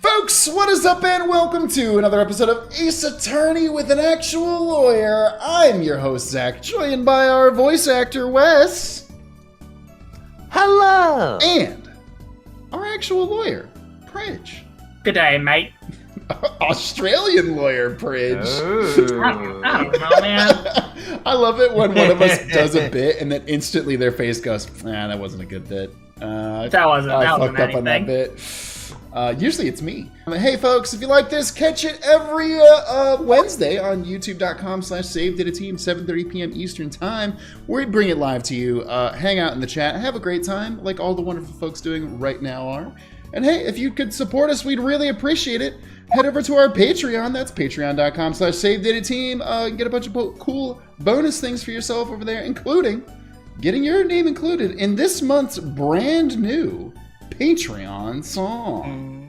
Folks, what is up and welcome to another episode of Ace Attorney with an Actual Lawyer. I'm your host, Zach, joined by our voice actor, Wes. Hello! And our actual lawyer, Pridge. Good day, mate. Australian lawyer, Pridge. I don't know, man. I love it when one of us does a bit and then instantly their face goes, that wasn't a good bit. That wasn't I fucked up anything. on that bit. Usually it's me. Hey folks, if you like this, catch it every Wednesday on youtube.com/SaveDataTeam, 7:30 p.m. Eastern Time. We bring it live to you. Hang out in the chat. Have a great time, like all the wonderful folks doing right now are. And hey, if you could support us, we'd really appreciate it. Head over to our Patreon. That's patreon.com/SaveDataTeam. Get a bunch of cool bonus things for yourself over there, including getting your name included in this month's brand new Patreon song.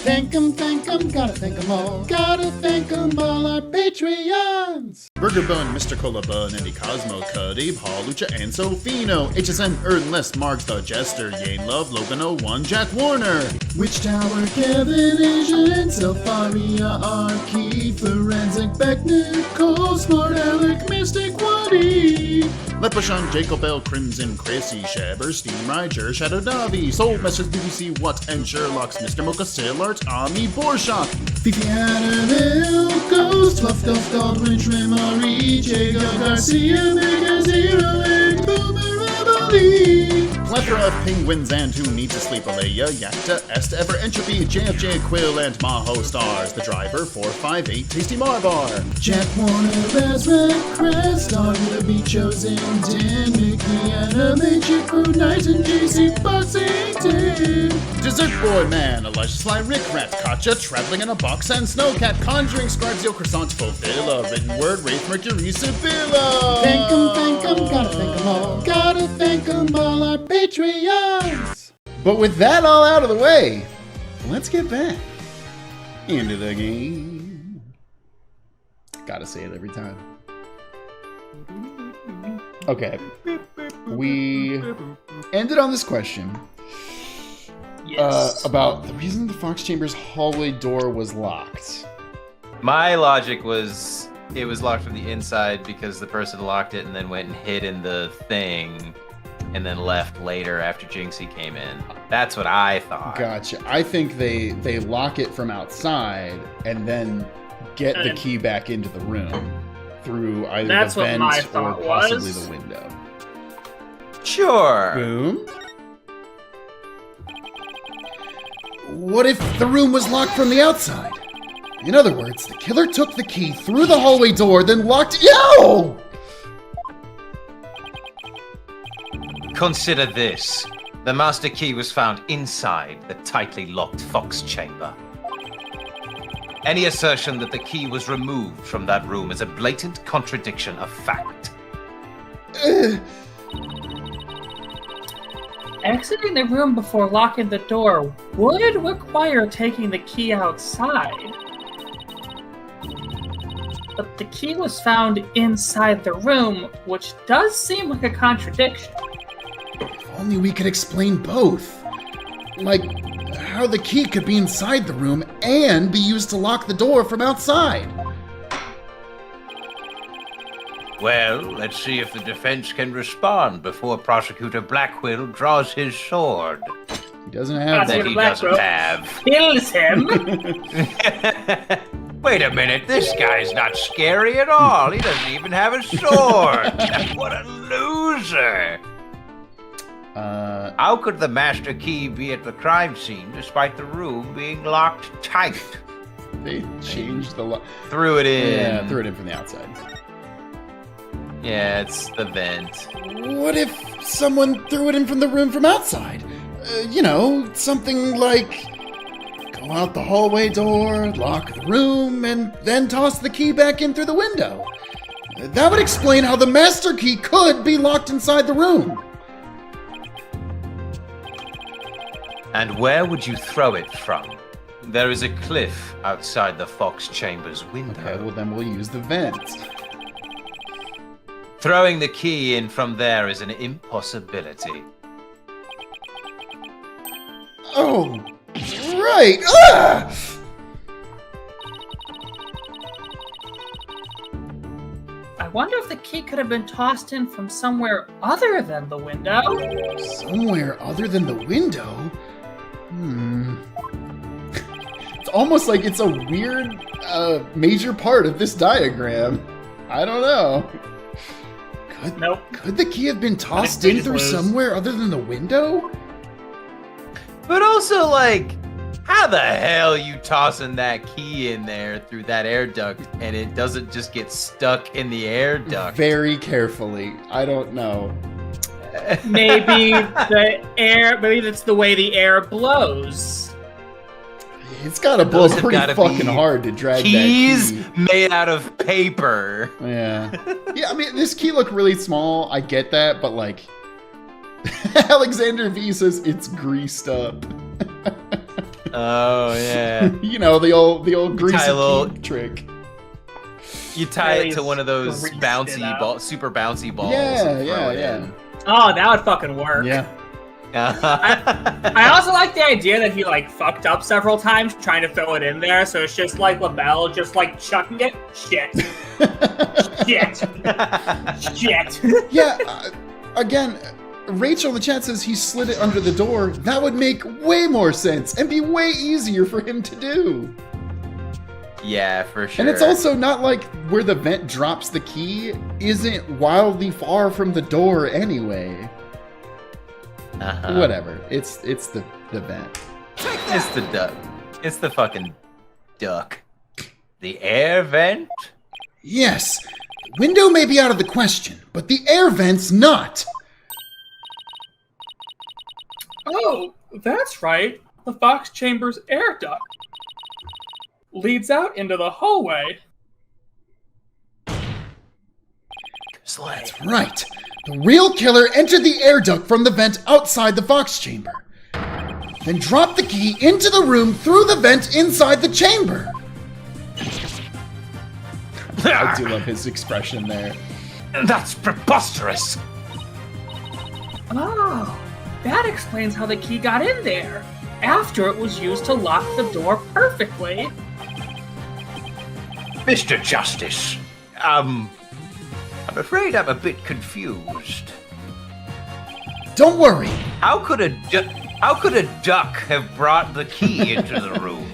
Thank 'em, gotta thank 'em all. Gotta thank 'em all, our Patreons. Burger Bun, Mr. Cola Bun, Andy Cosmo, Cuddy, Paul, Lucha, and Sofino. HSN, Ernest, Marks, The Jester, Yane Love, Logan 01, Jack Warner. Witch Tower, Kevin, Asian, Selfaria, Arky, Forensic, Beck, Nicole, Smart, Alec, Mystic, Woody. Leprechaun, Jacob Bell, Crimson, Chrissy, Shabber, Steam Rider, Shadow Davi, Soul Masters, BBC, What, and Sherlock's, Mr. Mocha, Sailor, Ami, Borshock, Fifi, Annabelle, Ghost, Fluff, Duff, Dog, Winch, Remari, Jacob, Garcia, Mega Zero, and Boomer, Emily. Plethora of penguins and who need to sleep, Alea, Yakta, Est, Ever, Entropy, JFJ, Quill, and Maho Stars, The Driver, 458, Tasty Marbar, Jack Warner, Ezra, Crest, Dog to be chosen, Dan, Mickey, Anime, Chick, Crew, Knight, and JC, Boxing, Tim, Dessert Boy Man, Elijah Sly, Rick Rat, Katja, Traveling in a Box, and Snowcat, Conjuring, Scribes, Yo, Croissant, Fulfilla, Written Word, Wraith, Mercury, Sibylla. Thank 'em, gotta thank 'em all. Gotta thank 'em all, our Patreons. But with that all out of the way, let's get back into the game. Gotta say it every time. Okay. We ended on this question. Yes. About the reason the Fox Chamber's hallway door was locked. My logic was it was locked from the inside because the person locked it and then went and hid in the thing and then left later after Jinxie came in. That's what I thought. Gotcha. I think they lock it from outside and then get the key back into the room through either That's the what vent my or thought possibly was. the window. Sure. Boom. What if the room was locked from the outside? In other words, the killer took the key through the hallway door, then locked... Yo! Consider this. The master key was found inside the tightly locked Fox chamber. Any assertion that the key was removed from that room is a blatant contradiction of fact. Exiting the room before locking the door would require taking the key outside. But the key was found inside the room, which does seem like a contradiction. If only we could explain both. Like, how the key could be inside the room and be used to lock the door from outside. Well, let's see if the defense can respond before Prosecutor Blackwell draws his sword. He doesn't have That that. he doesn't have. Kills him. Wait a minute, this guy's not scary at all. He doesn't even have a sword. What a loser. How could the master key be at the crime scene despite the room being locked tight? They changed the lock. Threw it in. Yeah, threw it in from the outside. Yeah, it's the vent. What if someone threw it in from the room from outside? Something like go out the hallway door, lock the room, and then toss the key back in through the window. That would explain how the master key could be locked inside the room. And where would you throw it from? There is a cliff outside the Fox Chamber's window. Okay, well then we'll use the vent. Throwing the key in from there is an impossibility. Oh, right! Ugh! I wonder if the key could have been tossed in from somewhere other than the window. Somewhere other than the window? It's almost like it's a weird major part of this diagram. I don't know. Could the key have been tossed in through somewhere other than the window? But also, like, how the hell you tossing that key in there through that air duct and it doesn't just get stuck in the air duct? Very carefully. I don't know. Maybe it's the way the air blows. It's gotta blow pretty fucking hard to drag that key. Keys made out of paper. Yeah. Yeah, I mean, this key looked really small. I get that, but like, Alexander V says it's greased up. Oh, yeah. You know, the old greasy key trick. You tie it to one of those super bouncy balls. Yeah. Oh, that would fucking work. Yeah. I also like the idea that he like fucked up several times trying to throw it in there, so it's just like LaBelle just like chucking it. Shit. Yeah. Again, Rachel in the chat says he slid it under the door. That would make way more sense and be way easier for him to do. Yeah, for sure. And it's also not like where the vent drops the key isn't wildly far from the door anyway. Whatever. It's the vent. It's the duck. It's the fucking duck. The air vent? Yes. Window may be out of the question, but the air vent's not. Oh, that's right. The Fox Chamber's air duct leads out into the hallway. That's right. The real killer entered the air duct from the vent outside the Fox Chamber, then dropped the key into the room through the vent inside the chamber. I do love his expression there. That's preposterous. Oh, that explains how the key got in there, after it was used to lock the door perfectly. Mr. Justice, I'm afraid I'm a bit confused. Don't worry. How could a duck have brought the key into the room?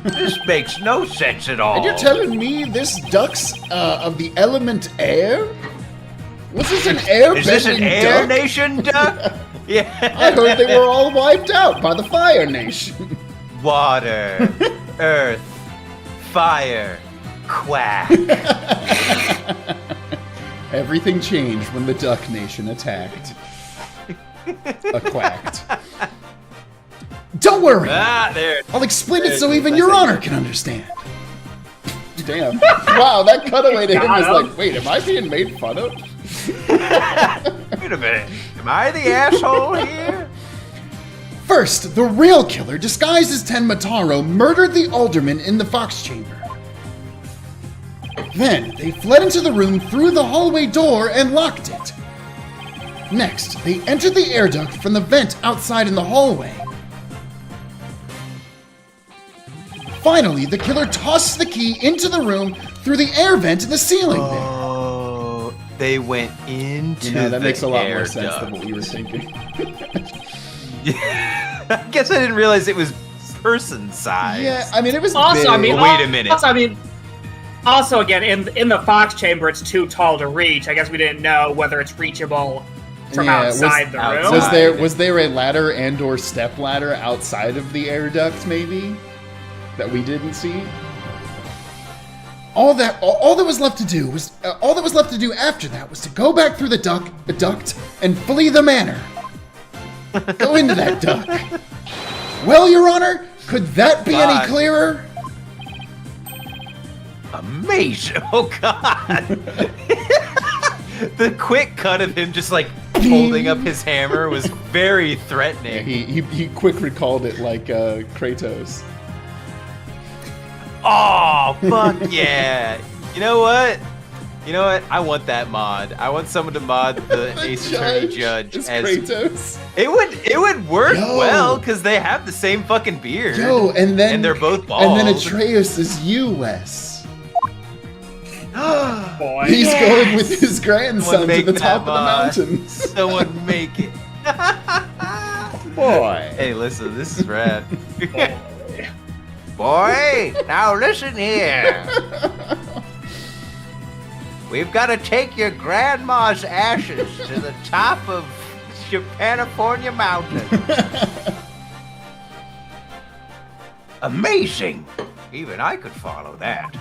This makes no sense at all. And you're telling me this duck's of the element air? Was this an air? Is this an Air duck? Nation duck? Yeah. I heard they were all wiped out by the Fire Nation. Water, earth, fire, quack. Everything changed when the Duck Nation attacked. Quacked. Don't worry! There. I'll explain it so even Your Honor can understand. Damn. Wow, that cutaway to him was like, wait, am I being made fun of? Wait a minute. Am I the asshole here? First, the real killer, disguised as Ten Mataro, murdered the alderman in the Fox Chamber. Then, they fled into the room through the hallway door and locked it. Next, they entered the air duct from the vent outside in the hallway. Finally, the killer tossed the key into the room through the air vent in the ceiling there. Oh, they went into that the makes a lot air more sense duct. than what we were thinking. I guess I didn't realize it was person size. Yeah, I mean, it was Also, big. I mean, Wait a minute. Also, again, in the Fox Chamber, it's too tall to reach. I guess we didn't know whether it's reachable from outside the room. Was there a ladder and/or step ladder outside of the air duct, maybe, that we didn't see? All that was left to do after that was to go back through the duct and flee the manor. Go into that duct. Well, Your Honor, could that be any clearer? Amazing! Oh God! The quick cut of him just like holding up his hammer was very threatening. Yeah, he quick recalled it like Kratos. Oh fuck yeah! You know what? You know what? I want that mod. I want someone to mod the Ace Attorney Judge as as Kratos. It would work Yo. well because they have the same fucking beard. Yo, and they're both bald. And then Atreus is you, Wes. Boy. He's going with his grandson Someone to make the that top of the mod. mountains. Someone make it. Boy. Hey, listen, this is rad. Boy. Boy, now listen here. We've got to take your grandma's ashes to the top of Japanifornia Mountain. Amazing! Even I could follow that.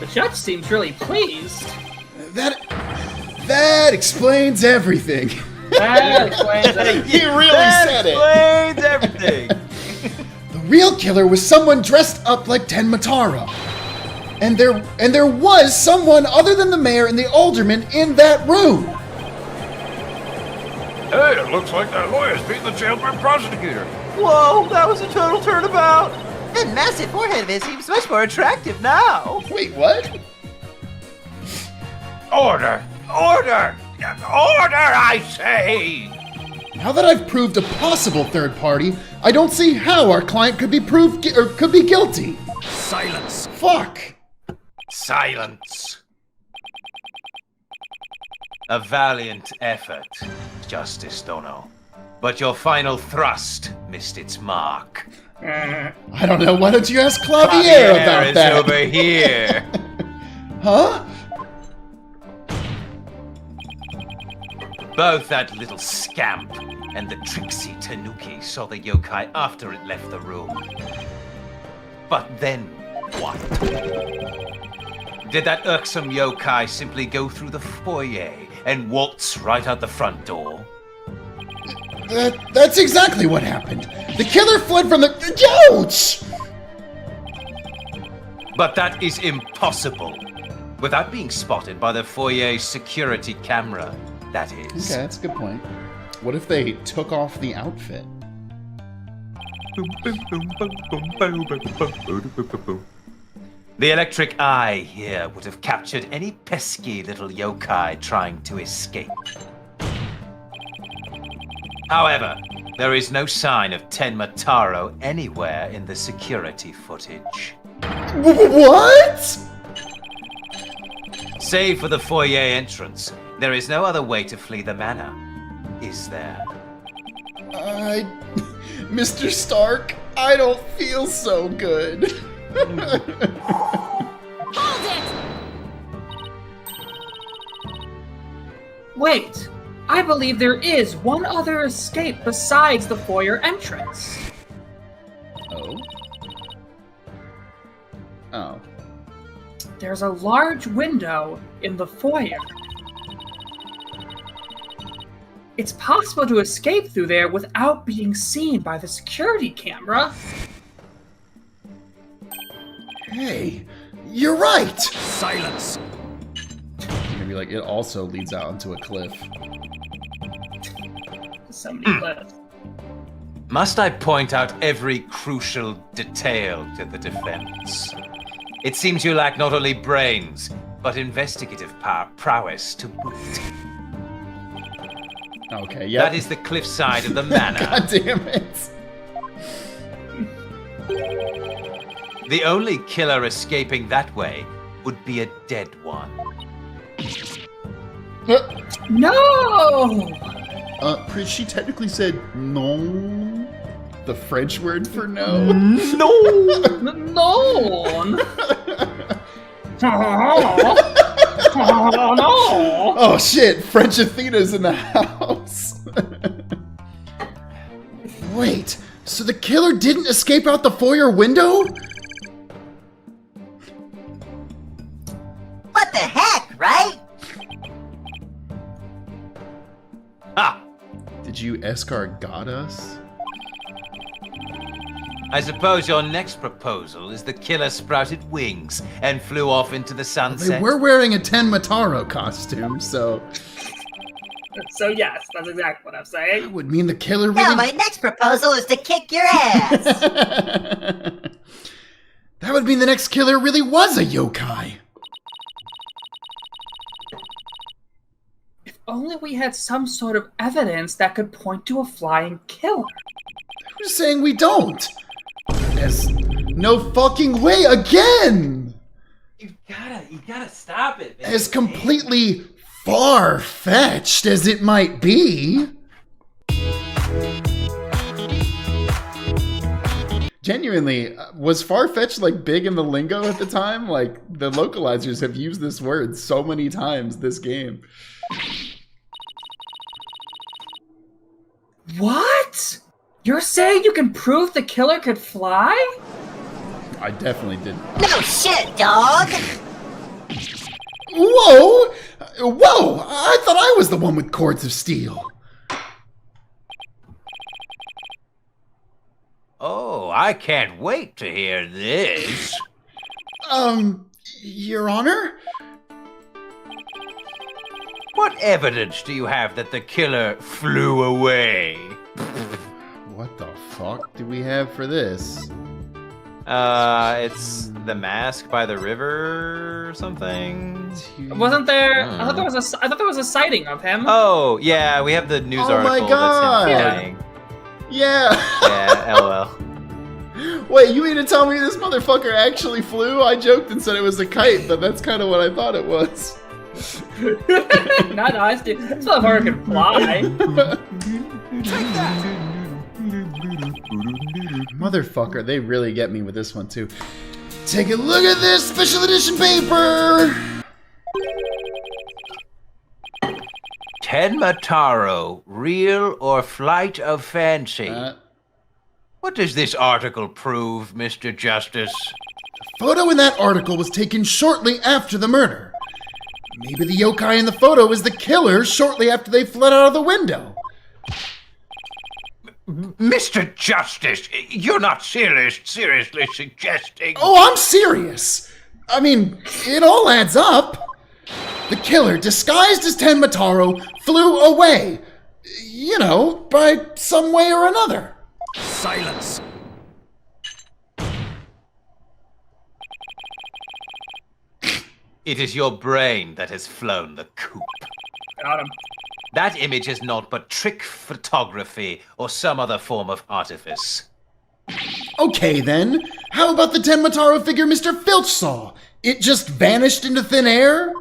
The judge seems really pleased. That explains everything. That explains everything. He really said it. That explains everything. The real killer was someone dressed up like Ten Mataro. And there was someone other than the mayor and the alderman in that room. Hey, it looks like that lawyer's beating the jailbird prosecutor. Whoa, that was a total turnabout. That massive forehead of his seems much more attractive now. Wait, what? Order! Order! Order, I say! Now that I've proved a possible third party, I don't see how our client could be could be guilty. Silence! Fuck. Silence! A valiant effort, Justice Dono. But your final thrust missed its mark. I don't know. Why don't you ask Clavier about is that? over here. Huh? Both that little scamp and the tricksy Tanuki saw the yokai after it left the room. But then what? Did that irksome yokai simply go through the foyer and waltz right out the front door? That's exactly what happened. The killer fled from the... Ouch! But that is impossible. Without being spotted by the foyer security camera, that is. Okay, that's a good point. What if they took off the outfit? The electric eye here would have captured any pesky little yokai trying to escape. However, there is no sign of Tenma anywhere in the security footage. What? Save for the foyer entrance, there is no other way to flee the manor, is there? Mr. Stark, I don't feel so good. Hold it! Wait, I believe there is one other escape besides the foyer entrance. Oh? Oh. There's a large window in the foyer. It's possible to escape through there without being seen by the security camera. Hey, you're right! Silence! Maybe like it also leads out onto a cliff. Somebody left. Must I point out every crucial detail to the defense? It seems you lack not only brains, but investigative prowess to boot. Okay, yeah. That is the cliffside of the manor. God damn it. The only killer escaping that way would be a dead one. No! She technically said no. The French word for no. No! No! Oh, no! Oh shit, French Athena's in the house. Wait, so the killer didn't escape out the foyer window? What the heck, right? Ha! Did you escargot us? I suppose your next proposal is the killer sprouted wings and flew off into the They sunset. were wearing a Ten Mataro costume, so So yes, that's exactly what I'm that saying. would mean the killer Now really... my next proposal is to kick your ass. That would mean the next killer really was a yokai. If only we had some sort of evidence that could point to a flying killer. Who's saying we don't? There's no fucking way again! You gotta stop it, man. As completely far-fetched as it might be. Genuinely, was far-fetched like big in the lingo at the time? Like, the localizers have used this word so many times this game. What? You're saying you can prove the killer could fly? I definitely did. No shit, dog. Whoa! Whoa! I thought I was the one with cords of steel. Oh, I can't wait to hear this. Your Honor? What evidence do you have that the killer flew away? What the fuck do we have for this? It's the mask by the river or something. Wasn't there? I thought there was a sighting of him. Oh, yeah, we have the news Oh my article God. that's him flying. Yeah! Yeah, LOL. Wait, you mean to tell me this motherfucker actually flew? I joked and said it was a kite, but that's kind of what I thought it was. Not nice. This motherfucker can fly. Motherfucker, they really get me with this one too. Take a look at this special edition paper! Tenma Taro, real or flight of fancy? What does this article prove, Mr. Justice? Photo in that article was taken shortly after the murder. Maybe the yokai in the photo is the killer shortly after they fled out of the window. Mr. Justice, you're not seriously suggesting... Oh, I'm serious! I mean, it all adds up. The killer, disguised as Tenmataro, flew away. You know, by some way or another. Silence! It is your brain that has flown the coop. Got him. That image is naught but trick photography or some other form of artifice. Okay then, how about the Tenmataro figure Mr. Filch saw? It just vanished into thin air?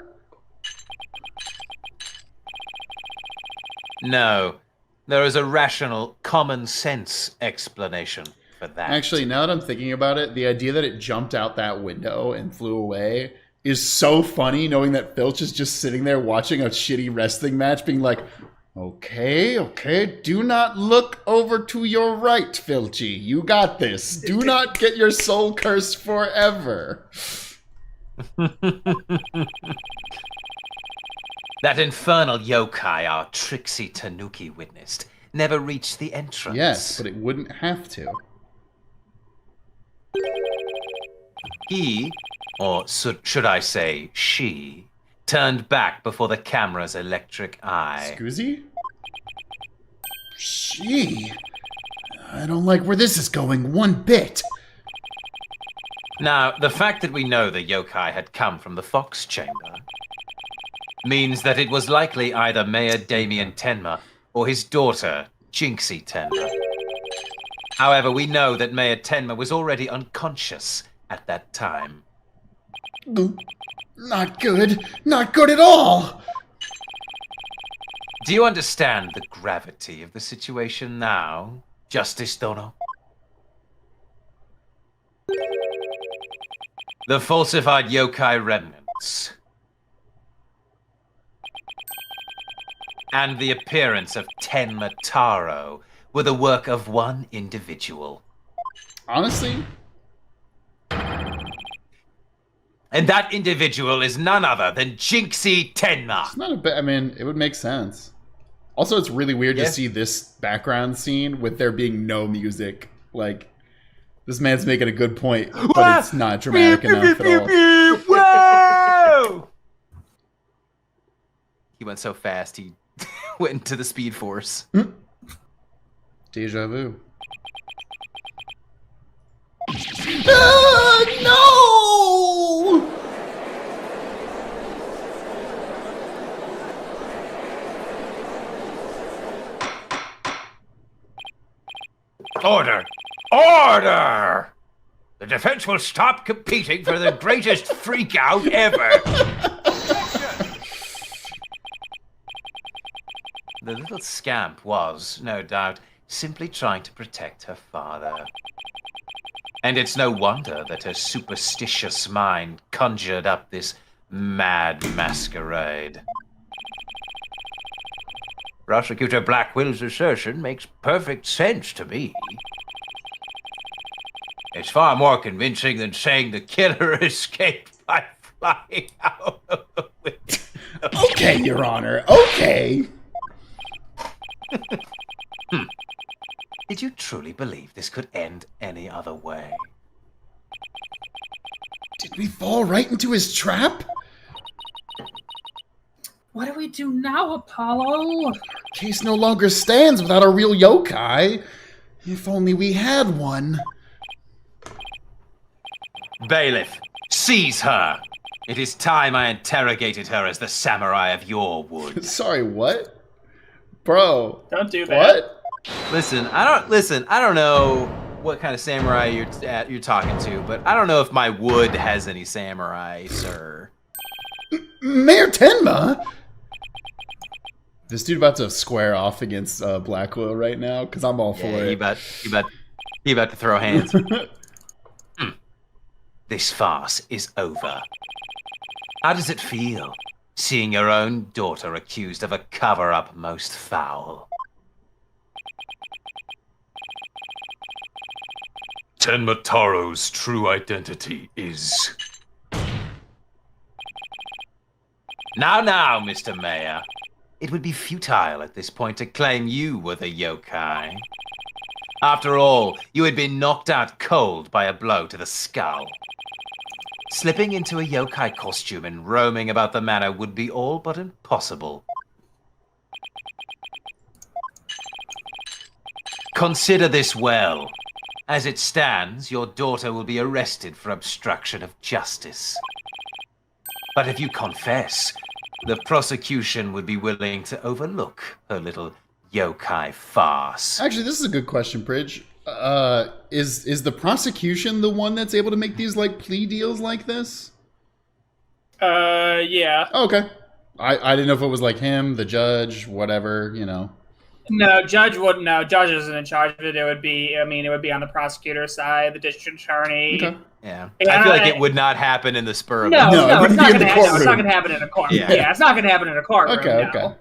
No, there is a rational, common sense explanation for that. Actually, now that I'm thinking about it, the idea that it jumped out that window and flew away is so funny, knowing that Filch is just sitting there watching a shitty wrestling match being like, okay, do not look over to your right, Filchy. You got this. Do not get your soul cursed forever. That infernal yokai our tricksy Tanuki witnessed never reached the entrance. Yes, but it wouldn't have to. He, or should I say she, turned back before the camera's electric eye. Scoozy? She? I don't like where this is going one bit. Now, the fact that we know the yokai had come from the Fox Chamber means that it was likely either Mayor Damien Tenma or his daughter, Jinxie Tenma. However, we know that Mayor Tenma was already unconscious at that time. Not good. Not good at all. Do you understand the gravity of the situation now, Justice Dono? The falsified yokai remnants and the appearance of Tenma Taro were the work of one individual. Honestly? And that individual is none other than Jinxie Tenma. It's not a bit, I mean, it would make sense. Also, it's really weird to see this background scene with there being no music. Like, this man's making a good point, but it's not dramatic enough at all. Whoa! He went so fast, he went into the Speed Force. Deja vu. Ah, No! Order! Order! The defense will stop competing for the greatest freak-out ever. The little scamp was, no doubt, simply trying to protect her father. And it's no wonder that her superstitious mind conjured up this mad masquerade. Prosecutor Blackwell's assertion makes perfect sense to me. It's far more convincing than saying the killer escaped by flying out of the window. Okay, Your Honor. Okay. Did you truly believe this could end any other way? Did we fall right into his trap? What do we do now, Apollo? Case no longer stands without a real yokai. If only we had one. Bailiff, seize her! It is time I interrogated her as the samurai of your wood. Sorry, what? Bro. Don't do that. What? Listen, I don't know what kind of samurai you're talking to, but I don't know if my wood has any samurai, sir. Mayor Tenma? This dude about to square off against Blackwell right now, because I'm all for Yeah, it. he about to throw hands. This farce is over. How does it feel, seeing your own daughter accused of a cover-up most foul? Tenma Taro's true identity is... Now, Mr. Mayor. It would be futile at this point to claim you were the yokai. After all, you had been knocked out cold by a blow to the skull. Slipping into a yokai costume and roaming about the manor would be all but impossible. Consider this well. As it stands, your daughter will be arrested for obstruction of justice. But if you confess, the prosecution would be willing to overlook her little yokai farce. Actually, this is a good question, Bridge. Is the prosecution the one that's able to make these like plea deals like this? Yeah. Oh, okay. I didn't know if it was like him, the judge, whatever, you know. No, Judge wouldn't know. Judge isn't in charge of it. It would be on the prosecutor's side, the district attorney. Okay. Yeah. Yeah, I feel like it would not happen in the spur of No, the No, it it's wouldn't not be in going the to. No, it's courtroom. not going to happen in a courtroom. Yeah. Yeah, it's not going to happen in a courtroom. Okay, no. okay.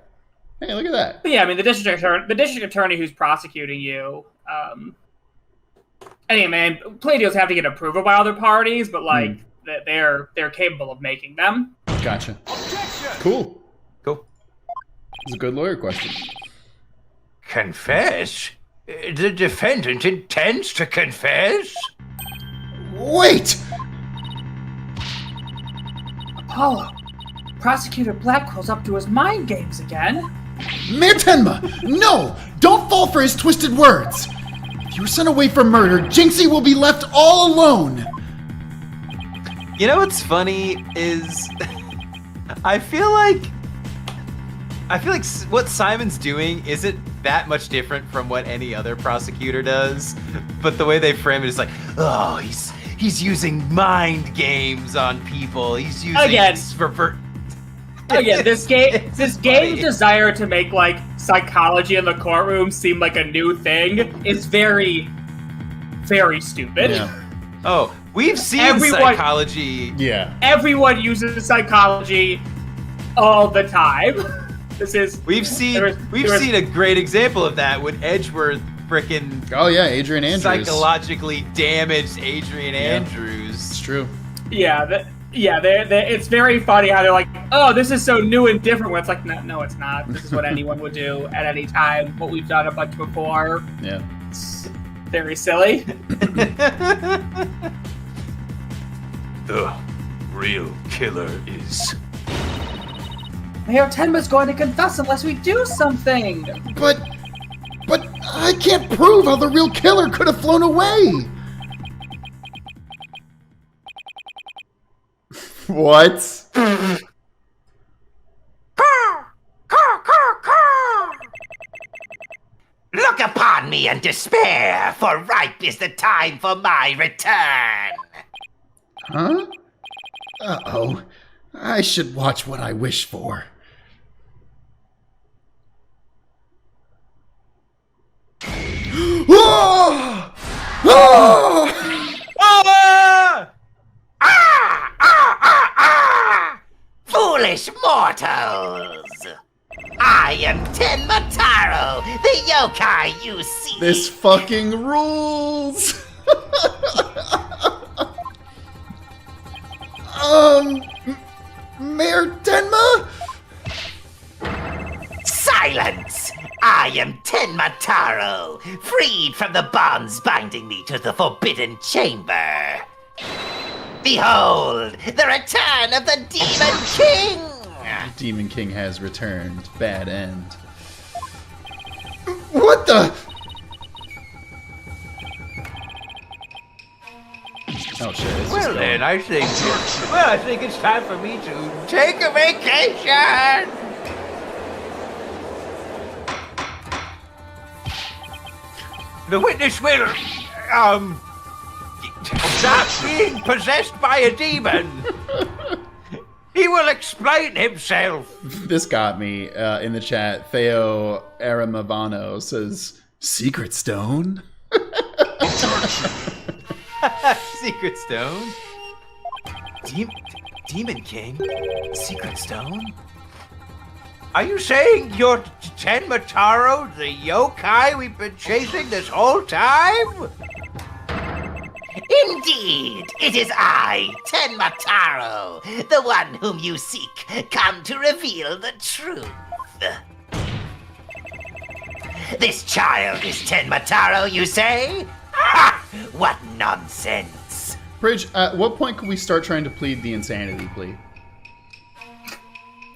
Hey, look at that. But yeah, I mean, the district attorney who's prosecuting you. Anyway, man, plea deals have to get approval by other parties, but like they're capable of making them. Gotcha. Cool. Cool. It's a good lawyer question. Confess? The defendant intends to confess? Wait! Apollo, Prosecutor Blackwell's up to his mind games again. Mayor Tenma! No! Don't fall for his twisted words! If you were sent away for murder, Jinxie will be left all alone! You know what's funny is I feel like what Simon's doing isn't that much different from what any other prosecutor does, but the way they frame it is like, oh, he's using mind games on people. He's using Again. Again, this game's desire to make like psychology in the courtroom seem like a new thing is very, very stupid. Yeah. Oh, we've seen Everyone- psychology. Yeah. Everyone uses psychology all the time. We've seen a great example of that when Edgeworth frickin' Oh yeah, Adrian Andrews. psychologically damaged Adrian It's Andrews. true. Yeah, it's very funny how they're like, oh, this is so new and different. When it's like, no, it's not. This is what anyone would do at any time. What we've done a bunch before. Yeah. It's very silly. The real killer is... Mayor Tenma's going to confess unless we do something. But I can't prove how the real killer could have flown away! What? Look upon me and despair, for ripe is the time for my return. Huh? Uh-oh. I should watch what I wish for. Oh! Oh! Foolish mortals! I am Tenmataro, the yokai you see. This fucking rules! Mayor Tenma? Silence! I am Tenmataro, freed from the bonds binding me to the Forbidden Chamber. Behold, the return of the Demon King! Demon King has returned. Bad end. What the? Oh shit. It's Well then, I think it's time for me to take a vacation. The witness will, stop being possessed by a demon. He will explain himself. This got me in the chat. Theo Aramavano says, Secret Stone? Secret Stone? Demon King? Secret Stone? Are you saying you're Tenmataro, the yokai we've been chasing this whole time? Indeed, it is I, Tenmataro, the one whom you seek, come to reveal the truth. This child is Tenmataro, you say? Ha! What nonsense! Bridge, at what point can we start trying to plead the insanity plea?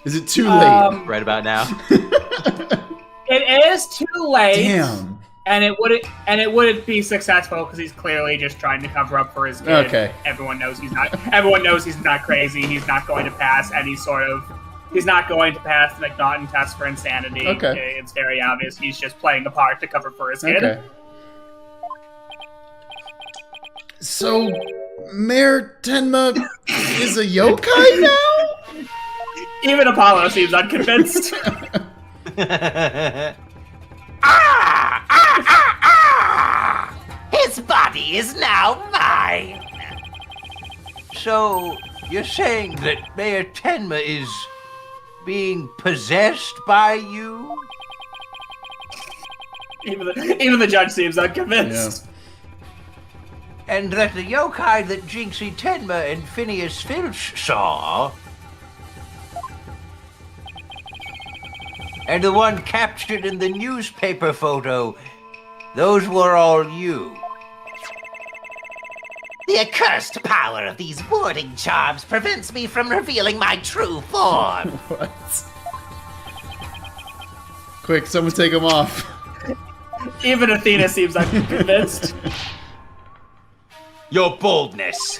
Is it too late? Right about now. It is too late. Damn. And it wouldn't be successful because he's clearly just trying to cover up for his kid. Okay. Everyone knows he's not. Everyone knows he's not crazy. He's not going to pass any sort of. He's not going to pass the McNaughton test for insanity. Okay. It's very obvious. He's just playing a part to cover for his kid. Okay. So, Mayor Tenma is a yokai now? Even Apollo seems unconvinced. His body is now mine! So, you're saying that Mayor Tenma is being possessed by you? Even the judge seems unconvinced. And that the yokai that Jinxie Tenma and Phineas Filch saw, and the one captured in the newspaper photo, those were all you. The accursed power of these warding charms prevents me from revealing my true form. What? Quick, someone take him off. Even Athena seems unconvinced. Your boldness.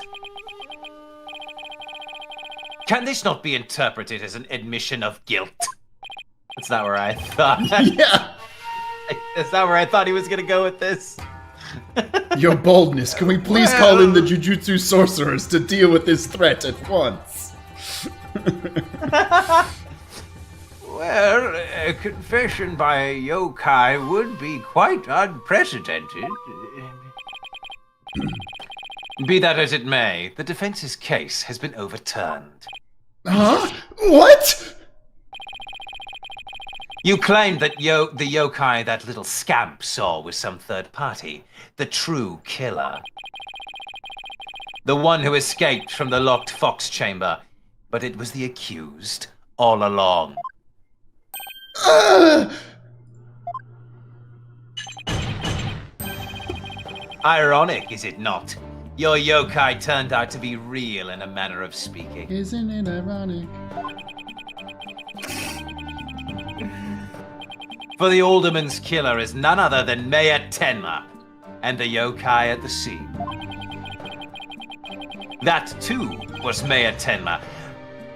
Can this not be interpreted as an admission of guilt? That's not where I thought. Yeah. That's not where I thought he was gonna go with this. Your boldness. Can we please call in the Jujutsu sorcerers to deal with this threat at once? Well, a confession by a yokai would be quite unprecedented. Be that as it may, the defense's case has been overturned. Huh? What? You claimed that the yokai that little scamp saw was some third party, the true killer. The one who escaped from the locked fox chamber, but it was the accused all along. Ironic, is it not? Your yokai turned out to be real in a manner of speaking. Isn't it ironic? For the alderman's killer is none other than Mayor Tenma, and the yokai at the scene. That too was Mayor Tenma.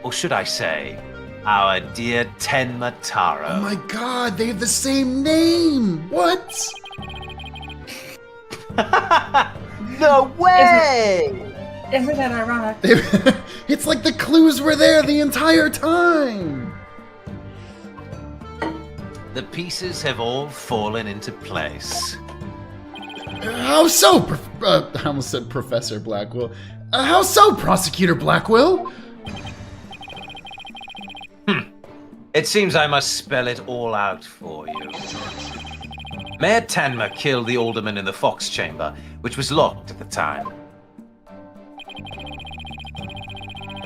Or should I say, our dear Tenma Taro. Oh my god, they have the same name! What? No way! Isn't that ironic? It's like the clues were there the entire time! The pieces have all fallen into place. How so, I almost said Professor Blackwell. How so, Prosecutor Blackwell? It seems I must spell it all out for you. Mayor Tenma killed the alderman in the Fox Chamber, which was locked at the time.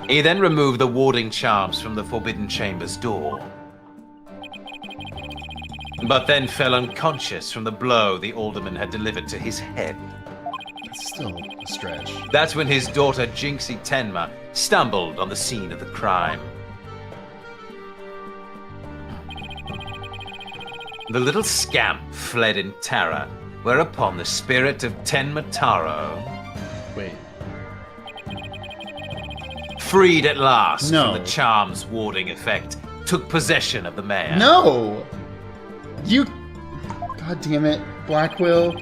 He then removed the warding charms from the Forbidden Chamber's door. But then fell unconscious from the blow the alderman had delivered to his head. That's still a stretch. That's when his daughter Jinxie Tenma stumbled on the scene of the crime. The little scamp fled in terror, whereupon the spirit of Tenma Taro, Wait. freed at last No. from the charm's warding effect, took possession of the mayor. No! You... God damn it, Blackwell.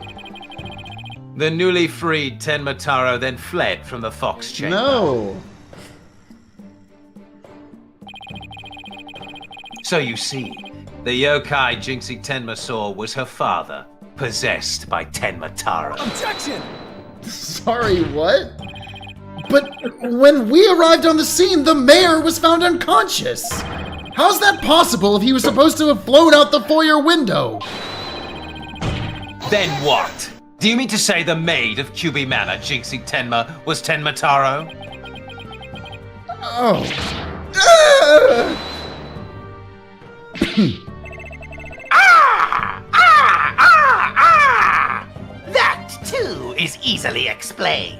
The newly freed Tenma Taro then fled from the Fox Chamber. No! So you see, the yokai Jinxie Tenma saw was her father, possessed by Tenma Taro. Sorry, what? But when we arrived on the scene, the mayor was found unconscious! How's that possible if he was supposed to have flown out the foyer window? Then what? Do you mean to say the maid of QB Manor, Jinxie Tenma, was Tenma Taro? Oh. That, too, is easily explained.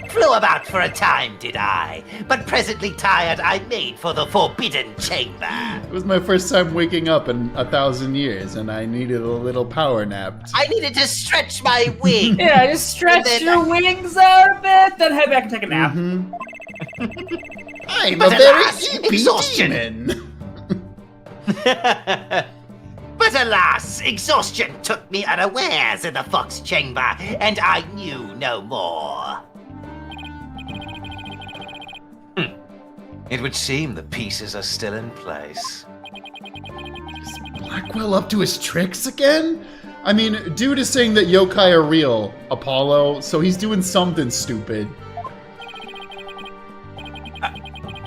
Flew about for a time, did I? But presently tired, I made for the Forbidden Chamber. It was my first time waking up in 1,000 years, and I needed a little power nap. I needed to stretch my wings. Yeah, just stretch And then your wings out a bit, then head back and take a nap. I'm But a very alas, sleepy exhaustion. demon. But alas, exhaustion took me unawares in the Fox Chamber, and I knew no more. It would seem the pieces are still in place. Is Blackwell up to his tricks again? I mean, dude is saying that yokai are real, Apollo, so he's doing something stupid.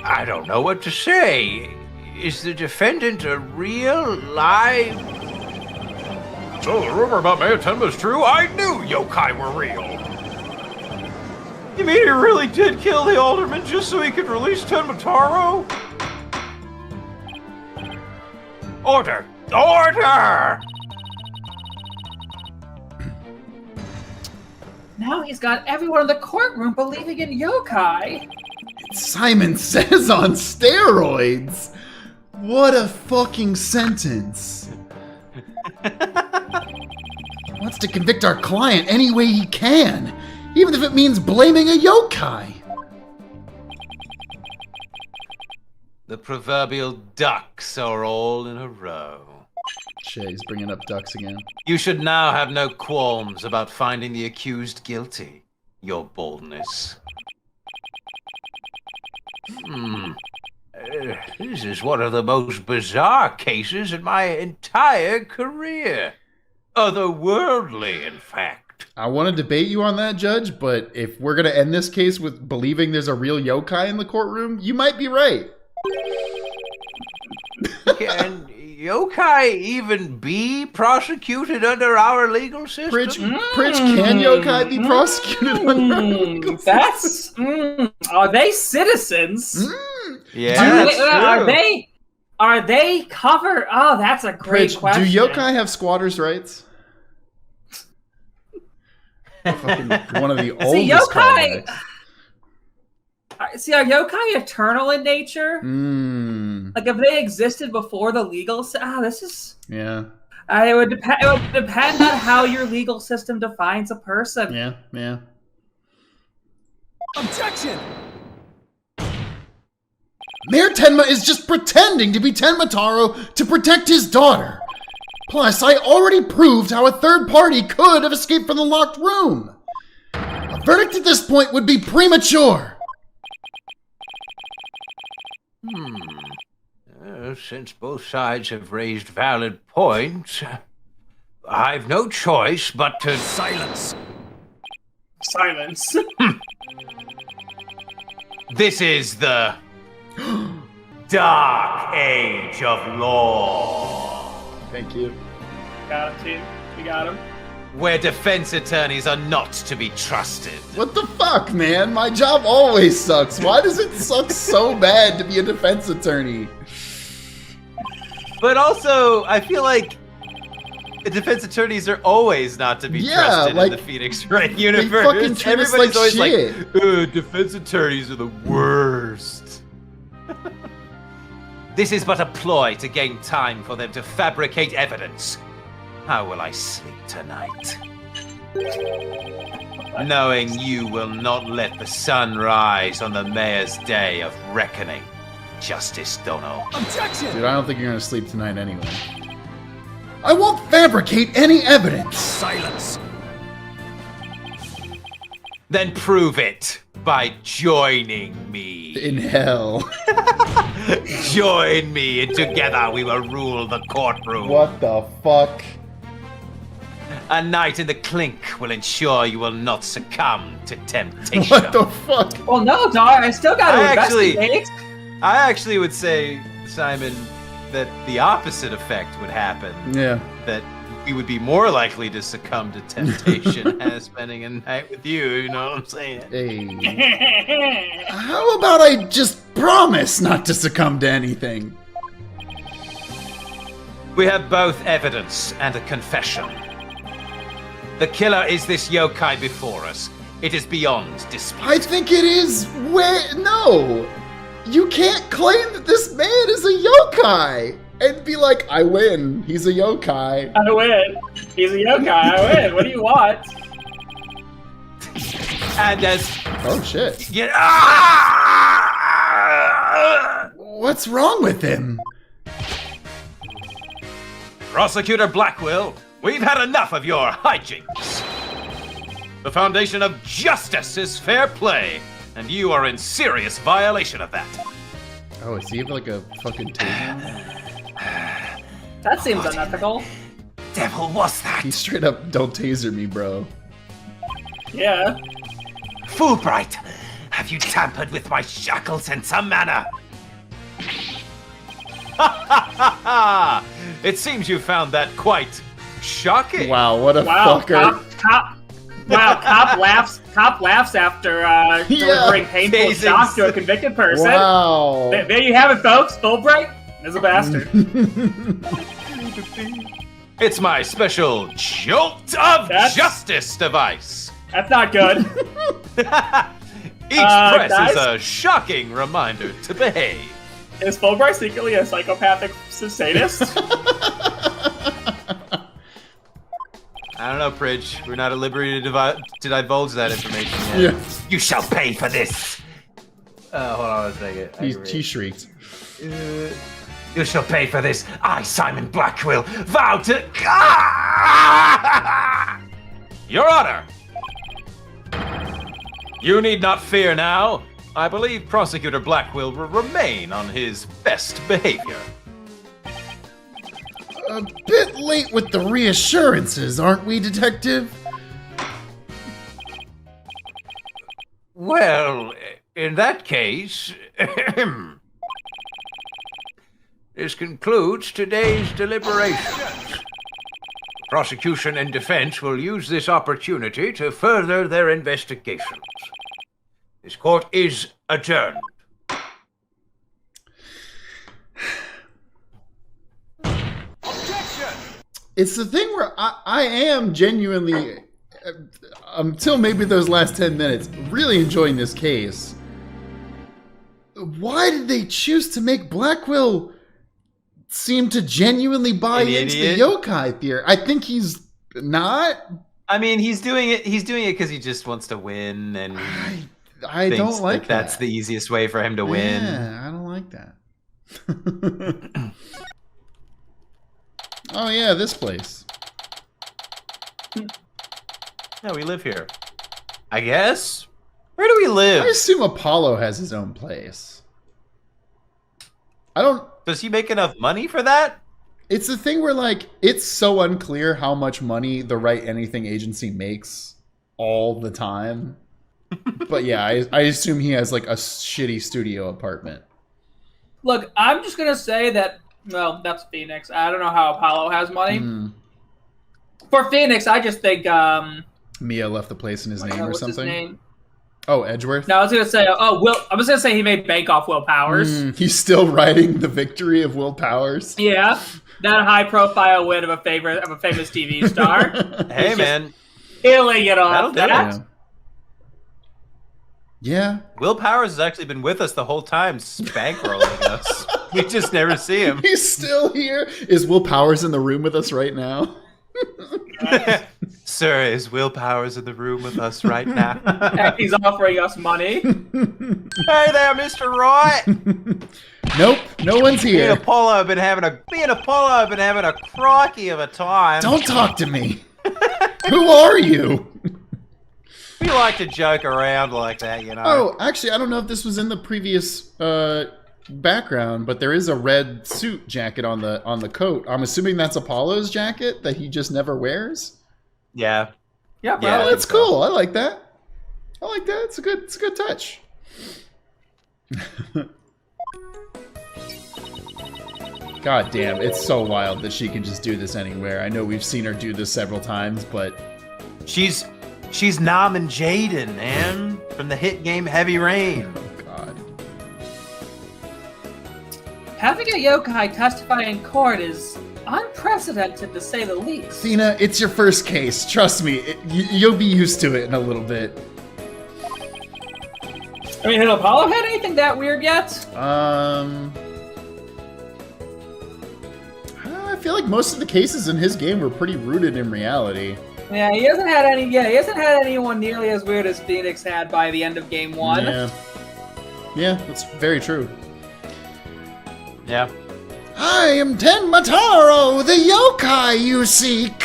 I don't know what to say. Is the defendant a real, live... So the rumor about Mayor Tenma's true? I knew yokai were real. You mean he really did kill the alderman just so he could release Tenma Taro? Order! Order! Now he's got everyone in the courtroom believing in yokai. Simon Says on steroids! What a fucking sentence. He wants to convict our client any way he can, even if it means blaming a yokai. The proverbial ducks are all in a row. Shit, he's bringing up ducks again. You should now have no qualms about finding the accused guilty, your boldness. This is one of the most bizarre cases in my entire career. Otherworldly, in fact. I want to debate you on that, Judge, but if we're going to end this case with believing there's a real yokai in the courtroom, you might be right. Can yokai even be prosecuted under our legal system? Pridge, can yokai be prosecuted under our legal system? That's... Are they citizens? Yeah, that's true. Are they covered? Oh, that's a great Pridge, question. do yokai have squatters' rights? Fucking one of the oldest See, yokai... callbacks. See, are yokai eternal in nature? Like, if they existed before the legal... this is... Yeah. It would depend on how your legal system defines a person. Yeah. Objection! Mayor Tenma is just pretending to be Tenma Taro to protect his daughter. Plus, I already proved how a third party could have escaped from the locked room. A verdict at this point would be premature. Since both sides have raised valid points, I've no choice but to... Silence! Silence. This is the Dark Age of Law, Thank you. Got him, team. We got him. where defense attorneys are not to be trusted. What the fuck, man? My job always sucks. Why does it suck so bad to be a defense attorney? But also, I feel like defense attorneys are always not to be trusted like, in the Phoenix Wright universe. fucking treat us Everybody's like always shit. like, defense attorneys are the worst. This is but a ploy to gain time for them to fabricate evidence. How will I sleep tonight? Knowing you will not let the sun rise on the mayor's day of reckoning, Justice Dono. Objection! Dude, I don't think you're gonna sleep tonight anyway. I won't fabricate any evidence! Silence! Then prove it by joining me. In hell. Join me, and together we will rule the courtroom. What the fuck? A night in the clink will ensure you will not succumb to temptation. What the fuck? Well, no, dog. I still got to I investigate. would say, Simon, that the opposite effect would happen. Yeah. That we would be more likely to succumb to temptation as spending a night with you know what I'm saying? Hey. How about I just promise not to succumb to anything? We have both evidence and a confession. The killer is this yokai before us. It is beyond dispute. I think it is no! You can't claim that this man is a yokai! And be like, I win. He's a yokai. I win. He's a yokai. I win. What do you want? And as... Oh shit. What's wrong with him? Prosecutor Blackwell, we've had enough of your hijinks. The foundation of justice is fair play, and you are in serious violation of that. Oh, is he like a fucking taser? That seems unethical. Devil was that? He straight up don't taser me, bro. Yeah. Fulbright, have you tampered with my shackles in some manner? It seems you found that quite shocking. Wow, what a Wow. fucker. Cop laughs after delivering painful tasing. shock to a convicted person. Wow. There you have it, folks. Fulbright is a bastard. It's my special jolt of justice device. That's not good. Each press guys? is a shocking reminder to behave. Is Fulbright secretly a psychopathic sadist? I don't know, Pridge. We're not at liberty to divulge that information yet. Yeah. You shall pay for this. Hold on a second. He shrieked. You shall pay for this. I, Simon Blackwell, vow to... Your Honor! You need not fear now. I believe Prosecutor Blackwell will remain on his best behavior. A bit late with the reassurances, aren't we, Detective? Well, in that case... This concludes today's deliberations. Prosecution and defense will use this opportunity to further their investigations. This court is adjourned. It's the thing where I am genuinely, until maybe those last 10 minutes, really enjoying this case. Why did they choose to make Blackwell seem to genuinely buy into the yokai theory? I think he's not. I mean, he's doing it because he just wants to win, and I don't like that. That's the easiest way for him to win. Yeah, I don't like that. Oh yeah, this place. Yeah, we live here. I guess? Where do we live? I assume Apollo has his own place. I don't... Does he make enough money for that? It's the thing where, like, it's so unclear how much money the Wright Anything Agency makes all the time. But yeah, I assume he has, like, a shitty studio apartment. Look, I'm just going to say that, well, that's Phoenix. I don't know how Apollo has money. For Phoenix, I just think... Mia left the place in his name or what's something? His name? Oh, Edgeworth? No, I was going to say, I was going to say he made bank off Will Powers. He's still riding the victory of Will Powers. Yeah, that high-profile win of a famous TV star. Hey, man. Killing it off. That'll do it. Yeah. Will Powers has actually been with us the whole time, bankrolling us. We just never see him. He's still here. Is Will Powers in the room with us right now? Sir, is Will Powers in the room with us right now? He's offering us money. Hey there, Mr. Wright. Nope, no one's Me here. and Apollo have been having a crikey of a time. Don't talk to me. Who are you? We like to joke around like that, you know. Oh, actually, I don't know if this was in the previous background, but there is a red suit jacket on the coat. I'm assuming that's Apollo's jacket that he just never wears. Yeah. Yeah, Yeah. Oh, that's cool. I like that. It's a good touch. God damn, it's so wild that she can just do this anywhere. I know we've seen her do this several times, but She's Nam and Jaden, man, from the hit game Heavy Rain. oh god. Having a yokai testify in court is unprecedented, to say the least. Athena, it's your first case. Trust me, you'll be used to it in a little bit. I mean, has Apollo had anything that weird yet? I feel like most of the cases in his game were pretty rooted in reality. Yeah, he hasn't had any. Yeah, he hasn't had anyone nearly as weird as Phoenix had by the end of game 1. Yeah, that's very true. Yeah. I am Tenmataro, the yokai you seek.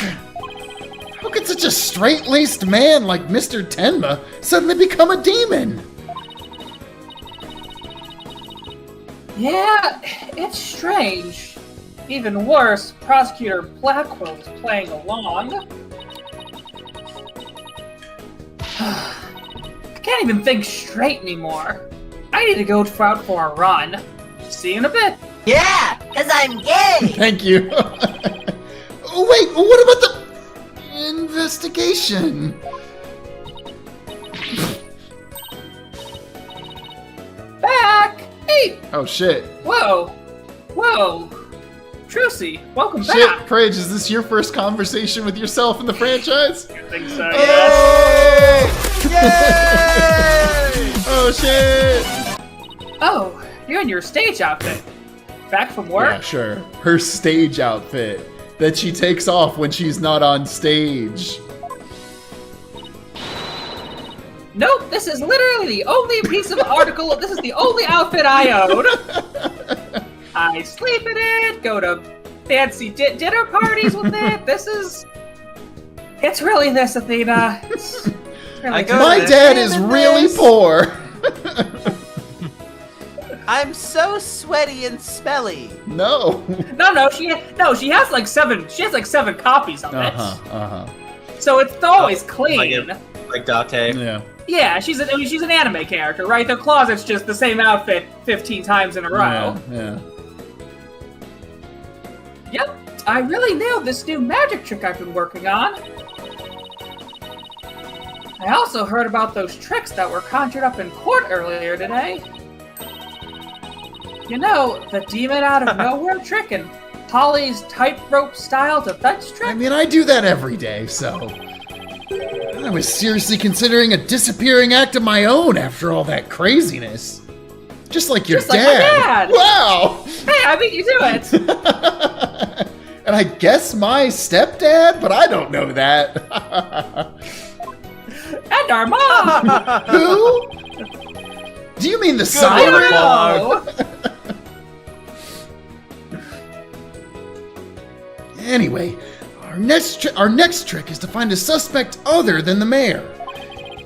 How could such a straight-laced man like Mr. Tenma suddenly become a demon? Yeah, it's strange. Even worse, Prosecutor Blackwell is playing along. I can't even think straight anymore. I need to go out for a run. See you in a bit. Yeah, because I'm gay. Thank you. Oh, wait, what about the investigation? Back! Hey! Oh, shit. Whoa! Trucy, welcome Shit, back! Pridge, is this your first conversation with yourself in the franchise? I think so, yes. Yay! Oh, shit! Oh, you're in your stage outfit. Back from work? Yeah, sure. Her stage outfit that she takes off when she's not on stage. Nope, this is literally the only piece of article. This is the only outfit I own. I sleep in it, go to fancy dinner parties with it. It's really this, Athena. It's really My dad is really poor. I'm so sweaty and smelly. No. No, she has like seven copies of it. So it's always clean. Like Date. Yeah. Yeah, she's an anime character, right? Their closet's just the same outfit 15 times in a row. Yeah. Yep, I really nailed this new magic trick I've been working on. I also heard about those tricks that were conjured up in court earlier today. You know, the demon out of nowhere trick and Polly's tightrope style defense trick? I mean, I do that every day, so... I was seriously considering a disappearing act of my own after all that craziness. Just like your Just like my dad. Wow! Hey, I beat you to it! And I guess my stepdad, but I don't know that. And our mom! Who? Do you mean the I don't siren? know. Anyway, our next trick is to find a suspect other than the mayor.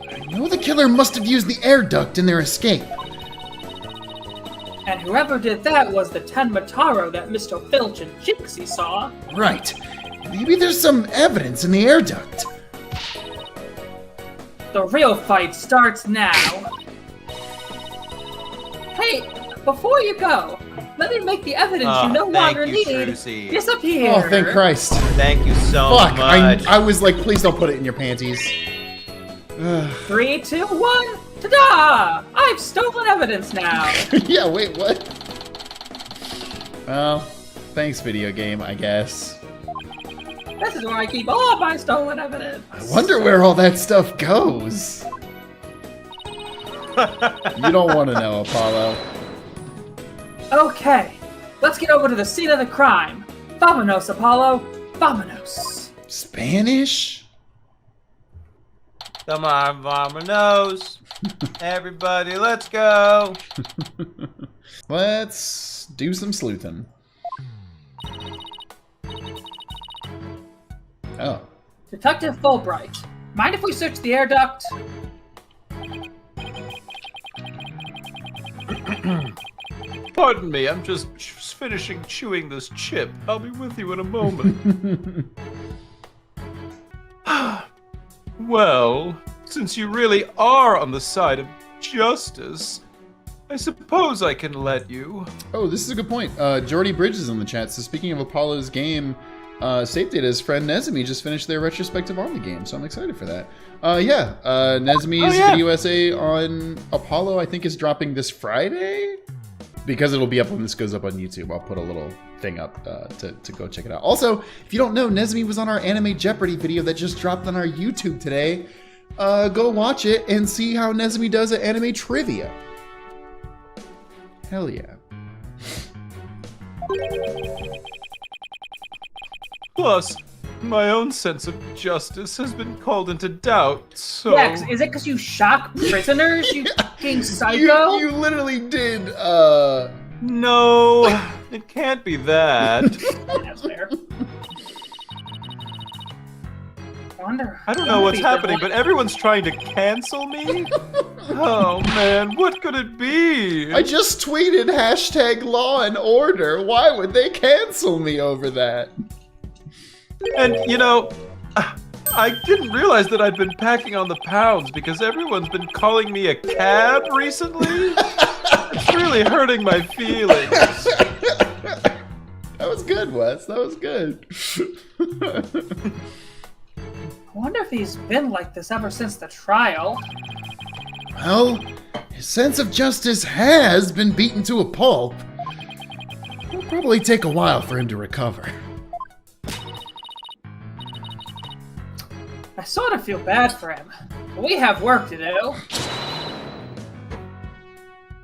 I know the killer must have used the air duct in their escape. And whoever did that was the Tenmataro that Mr. Filch and Jinxie saw. Right. Maybe there's some evidence in the air duct. The real fight starts now. Hey, before you go, let me make the evidence you no thank longer you, need Trucy. disappear. Oh, thank Christ. Thank you so Fuck, much. I was like, please don't put it in your panties. 3, 2, 1, ta-da! I've stolen evidence now. Yeah, wait, what? Well, thanks, video game, I guess. This is where I keep all of my stolen evidence. I wonder where all that stuff goes. You don't want to know, Apollo. Okay, let's get over to the scene of the crime. Vamonos, Apollo. Vamonos. Spanish? Come on, vamonos. Everybody, let's go. Let's do some sleuthing. Oh. Detective Fulbright, mind if we search the air duct? Pardon me, I'm just finishing chewing this chip. I'll be with you in a moment. Well, since you really are on the side of justice, I suppose I can let you. Oh, this is a good point. Jordy Bridges in the chat. So speaking of Apollo's game, Safe Data's friend Nezumi just finished their retrospective on the game, so I'm excited for that. Nezumi's video essay on Apollo, I think, is dropping this Friday? Because it'll be up when this goes up on YouTube. I'll put a little thing up to go check it out. Also, if you don't know, Nezumi was on our Anime Jeopardy video that just dropped on our YouTube today. Go watch it and see how Nezumi does at anime trivia. Hell yeah. Plus, my own sense of justice has been called into doubt, so... Dex, is it because you shock prisoners, you fucking psycho? You literally did, No, it can't be that. That's fair. Wonder. I don't know what's happening, but everyone's trying to cancel me? Oh man, what could it be? I just tweeted hashtag law and order. Why would they cancel me over that? And, you know, I didn't realize that I'd been packing on the pounds because everyone's been calling me a cab recently. It's really hurting my feelings. That was good, Wes. That was good. I wonder if he's been like this ever since the trial. Well, his sense of justice has been beaten to a pulp. It'll probably take a while for him to recover. I sort of feel bad for him, but we have work to do.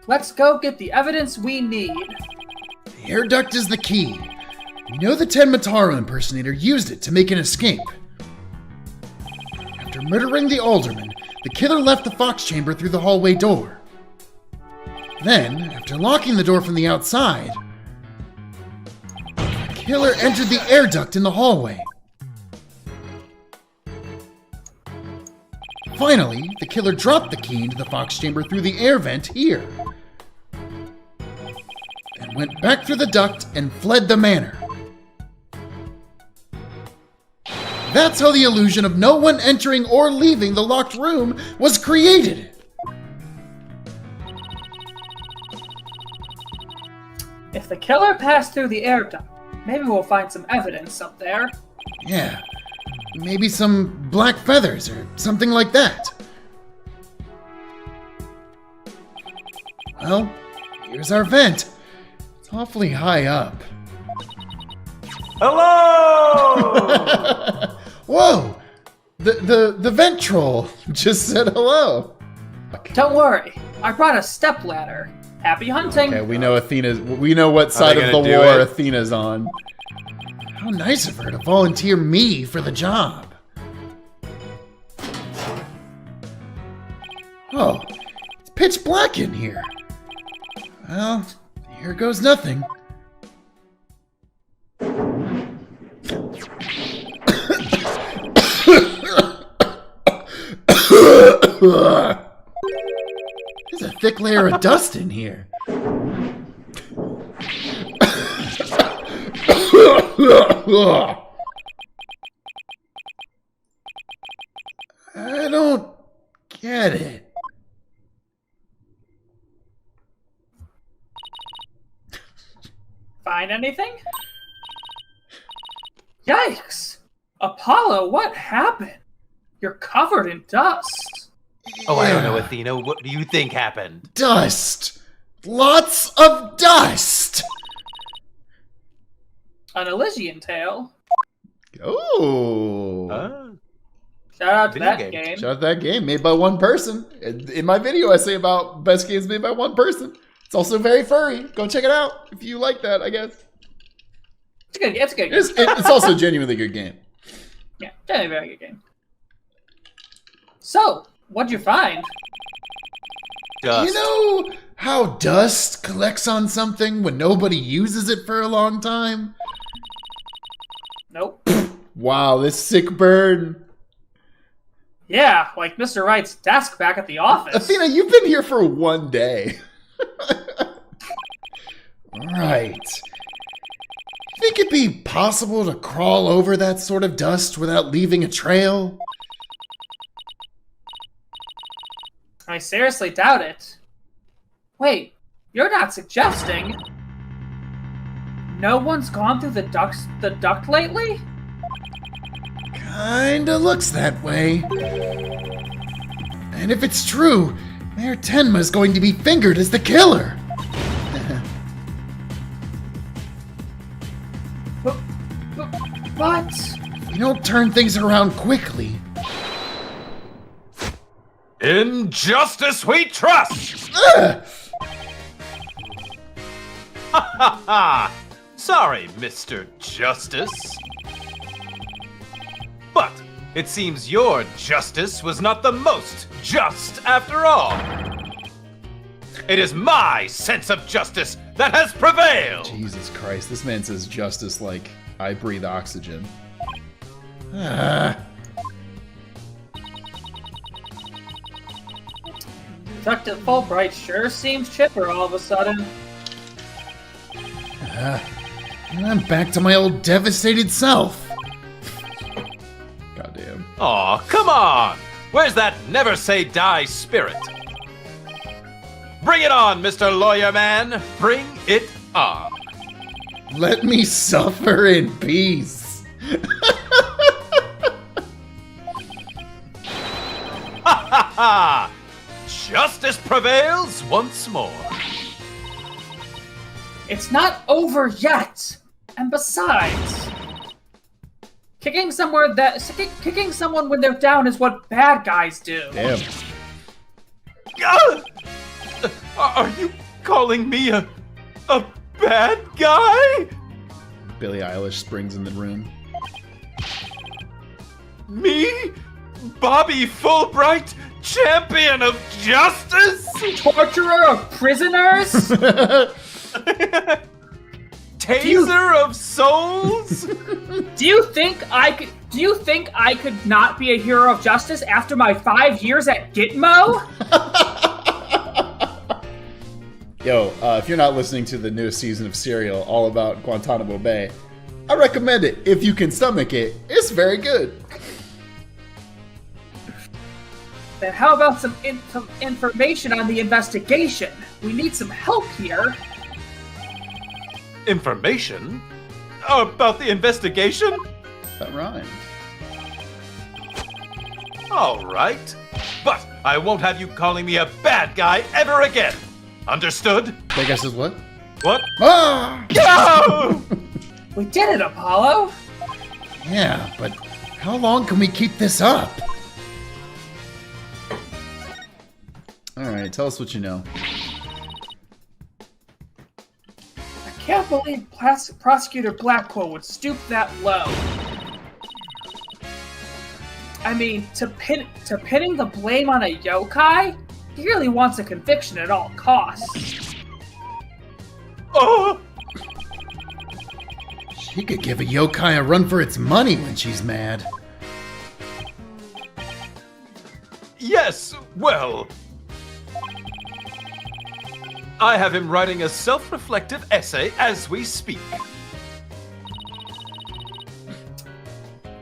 Let's go get the evidence we need. The air duct is the key. We know the Tenmataro impersonator used it to make an escape. After murdering the alderman, the killer left the fox chamber through the hallway door. Then, after locking the door from the outside, the killer entered the air duct in the hallway. Finally, the killer dropped the key into the fox chamber through the air vent here. Then went back through the duct and fled the manor. That's how the illusion of no one entering or leaving the locked room was created. If the killer passed through the air duct, maybe we'll find some evidence up there. Yeah, maybe some black feathers or something like that. Well, here's our vent. It's awfully high up. Hello! Whoa! The vent troll just said hello. Don't worry, I brought a stepladder. Happy hunting. Okay, we know what side of the gonna do war it? Athena's on. How nice of her to volunteer me for the job. Oh, it's pitch black in here. Well, here goes nothing. There's a thick layer of dust in here. I don't get it. Find anything? Yikes! Apollo, what happened? You're covered in dust. Oh, I don't know, Athena. What do you think happened? Dust! Lots of dust! An Elysian tale. Oh. Shout out to Video that game. game. Shout out that game made by one person. In my video, I say about best games made by one person. It's also very furry. Go check it out if you like that, I guess. It's a good. It's a good. It's also a genuinely good game. Yeah, definitely a very good game. So, what'd you find? Dust. You know how dust collects on something when nobody uses it for a long time? Nope. Wow, this sick burn. Yeah, like Mr. Wright's desk back at the office. Athena, you've been here for one day. Right. Think it'd be possible to crawl over that sort of dust without leaving a trail? I seriously doubt it. Wait, you're not suggesting no one's gone through the duct lately? Kinda looks that way. And if it's true, Mayor Tenma's going to be fingered as the killer. But If you don't turn things around quickly. In justice we trust! Ugh! Ha ha ha! Sorry, Mr. Justice. But it seems your justice was not the most just after all. It is my sense of justice that has prevailed! Jesus Christ, this man says justice like I breathe oxygen. Detective Fulbright sure seems chipper all of a sudden. And I'm back to my old devastated self. Goddamn. Aw, come on! Where's that never say die spirit? Bring it on, Mr. Lawyer Man! Bring it on! Let me suffer in peace. Ha ha ha! Justice prevails once more. It's not over yet. And besides, kicking someone when they're down is what bad guys do. Damn. Ah! Are you calling me a bad guy? Billie Eilish springs in the room. Me? Bobby Fulbright, champion of justice? Torturer of prisoners? Taser of souls? Do you think I could not be a hero of justice after my 5 years at Gitmo? Yo, if you're not listening to the newest season of Serial, all about Guantanamo Bay, I recommend it. If you can stomach it, it's very good. Then how about some information on the investigation? We need some help here. Information? About the investigation? That rhymed. All right. But I won't have you calling me a bad guy ever again. Understood? That guy says what? What? Ah! No! We did it, Apollo! Yeah, but how long can we keep this up? Alright, tell us what you know. I can't believe Prosecutor Blackwell would stoop that low. I mean, to pinning the blame on a yokai? He really wants a conviction at all costs. Oh! She could give a yokai a run for its money when she's mad. Yes, well... I have him writing a self-reflective essay as we speak.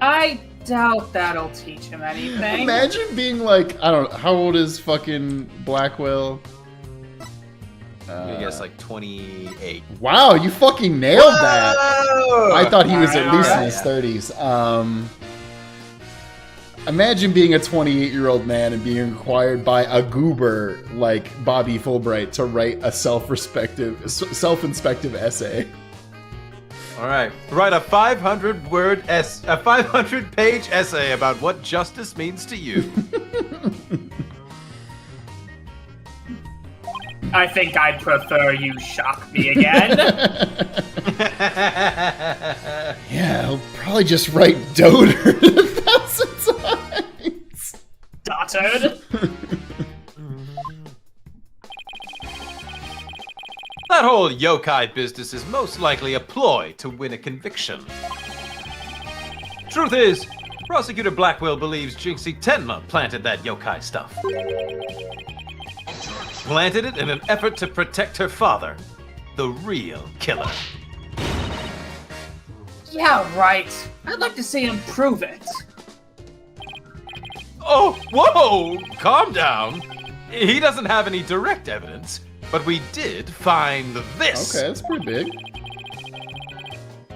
I doubt that'll teach him anything. Imagine being like, I don't know, how old is fucking Blackwell? I guess like 28. Wow, you fucking nailed that. I thought he was at least in Alright. his 30s. Imagine being a 28-year-old man and being required by a goober like Bobby Fulbright to write a self-inspective essay. All right, write a 500-page essay about what justice means to you. I think I'd prefer you shock me again. Yeah, he'll probably just write Dotard 1,000 times. Dotard. That whole yokai business is most likely a ploy to win a conviction. Truth is, Prosecutor Blackwell believes Jinxie Tenma planted that yokai stuff. Planted it in an effort to protect her father, the real killer. Yeah, right. I'd like to see him prove it. Oh, whoa! Calm down. He doesn't have any direct evidence, but we did find this. Okay, that's pretty big.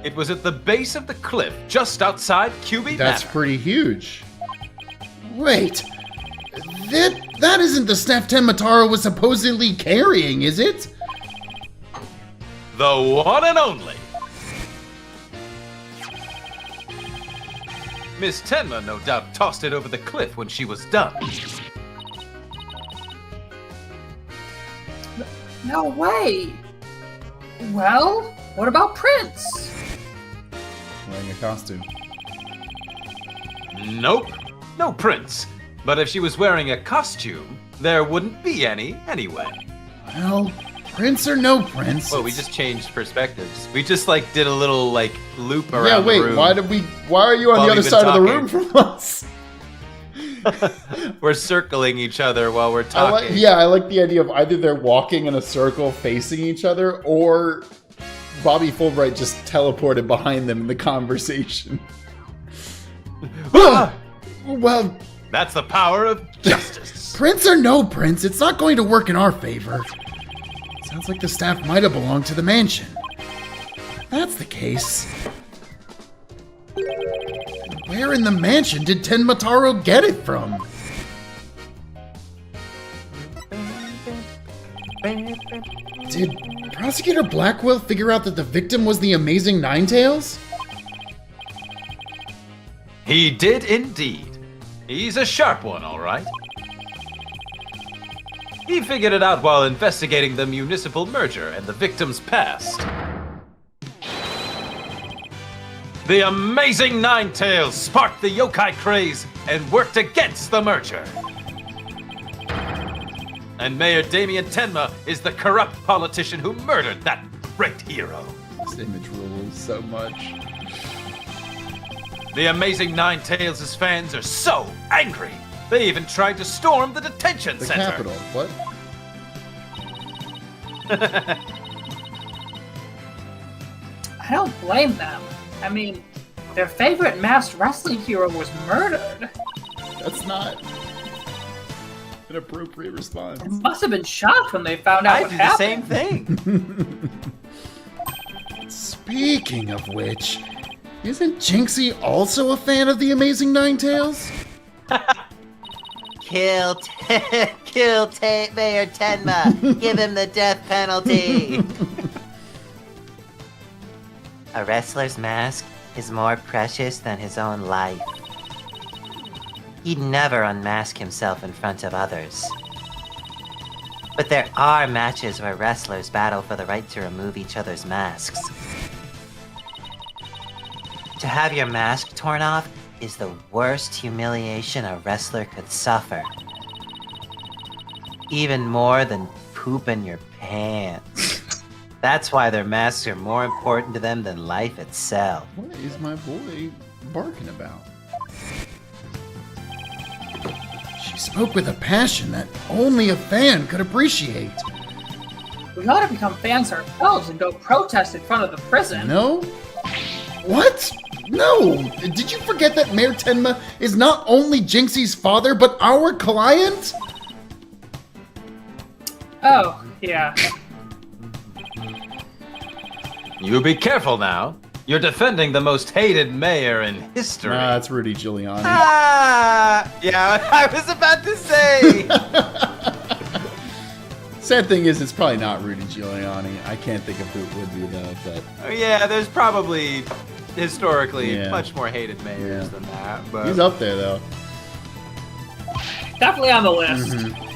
It was at the base of the cliff, just outside QB That's Manor. pretty huge. Wait, that isn't the staff Tenmataro was supposedly carrying, is it? The one and only. Miss Tenma no doubt tossed it over the cliff when she was done. No way. Well, what about Prince? Wearing a costume. Nope, no prince. But if she was wearing a costume, there wouldn't be any anyway. Well, Prince or no Prince. Well, we just changed perspectives. We just like did a little like loop around Yeah, wait, the room. why are you on While the other we've been side of the talking. room from us? We're circling each other while we're talking. I like the idea of either they're walking in a circle facing each other, or Bobby Fulbright just teleported behind them in the conversation. Well, That's the power of justice. Prince or no Prince, it's not going to work in our favor. Sounds like the staff might have belonged to the mansion. If that's the case, where in the mansion did Tenmataro get it from? Did Prosecutor Blackwell figure out that the victim was the amazing Ninetails? He did indeed. He's a sharp one, all right. He figured it out while investigating the municipal merger and the victim's past. The amazing Ninetails sparked the yokai craze and worked against the merger. And Mayor Damien Tenma is the corrupt politician who murdered that great hero. This image rules so much. The amazing Ninetails' fans are so angry, they even tried to storm the detention The center. Capitol, what? I don't blame them. I mean, their favorite masked wrestling hero was murdered. That's not an appropriate response. They must have been shocked when they found out I what do the happened. same thing. Speaking of which, isn't Jinxie also a fan of the Amazing Ninetails? Kill Mayor Tenma. Give him the death penalty. A wrestler's mask is more precious than his own life. He'd never unmask himself in front of others. But there are matches where wrestlers battle for the right to remove each other's masks. To have your mask torn off is the worst humiliation a wrestler could suffer. even more than pooping your pants. That's why their masks are more important to them than life itself. What is my boy barking about? She spoke with a passion that only a fan could appreciate. We ought to become fans ourselves and go protest in front of the prison. No? What? No! Did you forget that Mayor Tenma is not only Jinxie's father, but our client? Oh, yeah. You be careful now. You're defending the most hated mayor in history. Nah, it's Rudy Giuliani. Yeah, I was about to say. Sad thing is, it's probably not Rudy Giuliani. I can't think of who it would be, though, but... Yeah, there's probably historically Yeah. much more hated mayors Yeah. than that. But He's up there, though. Definitely on the list. Mm-hmm.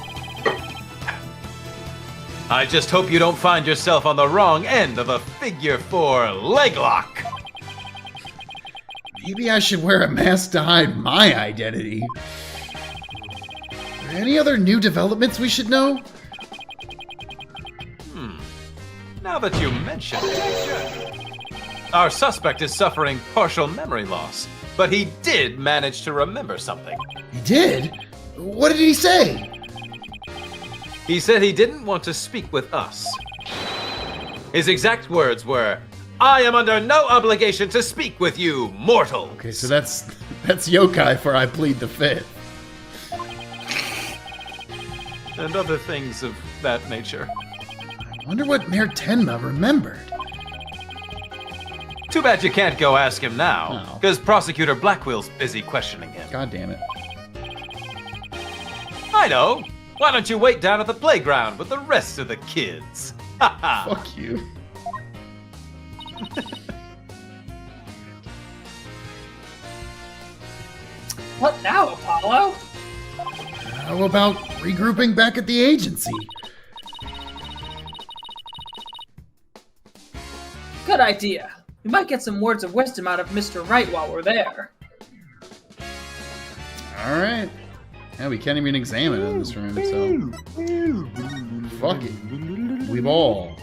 I just hope you don't find yourself on the wrong end of a figure 4 leg lock. Maybe I should wear a mask to hide my identity. Are there any other new developments we should know? Now that you mention it, our suspect is suffering partial memory loss, but he did manage to remember something. He did? What did he say? He said he didn't want to speak with us. His exact words were, "I am under no obligation to speak with you, mortal." Okay, so that's yokai for I plead the fifth. And other things of that nature. I wonder what Mayor Tenma remembered. Too bad you can't go ask him now, Oh. because Prosecutor Blackwell's busy questioning him. God damn it. I know. Why don't you wait down at the playground with the rest of the kids? Ha ha. Fuck you. What now, Apollo? How about regrouping back at the agency? Good idea. We might get some words of wisdom out of Mr. Wright while we're there. Alright. Yeah, we can't even examine it in this room, so... Fuck it. We ball.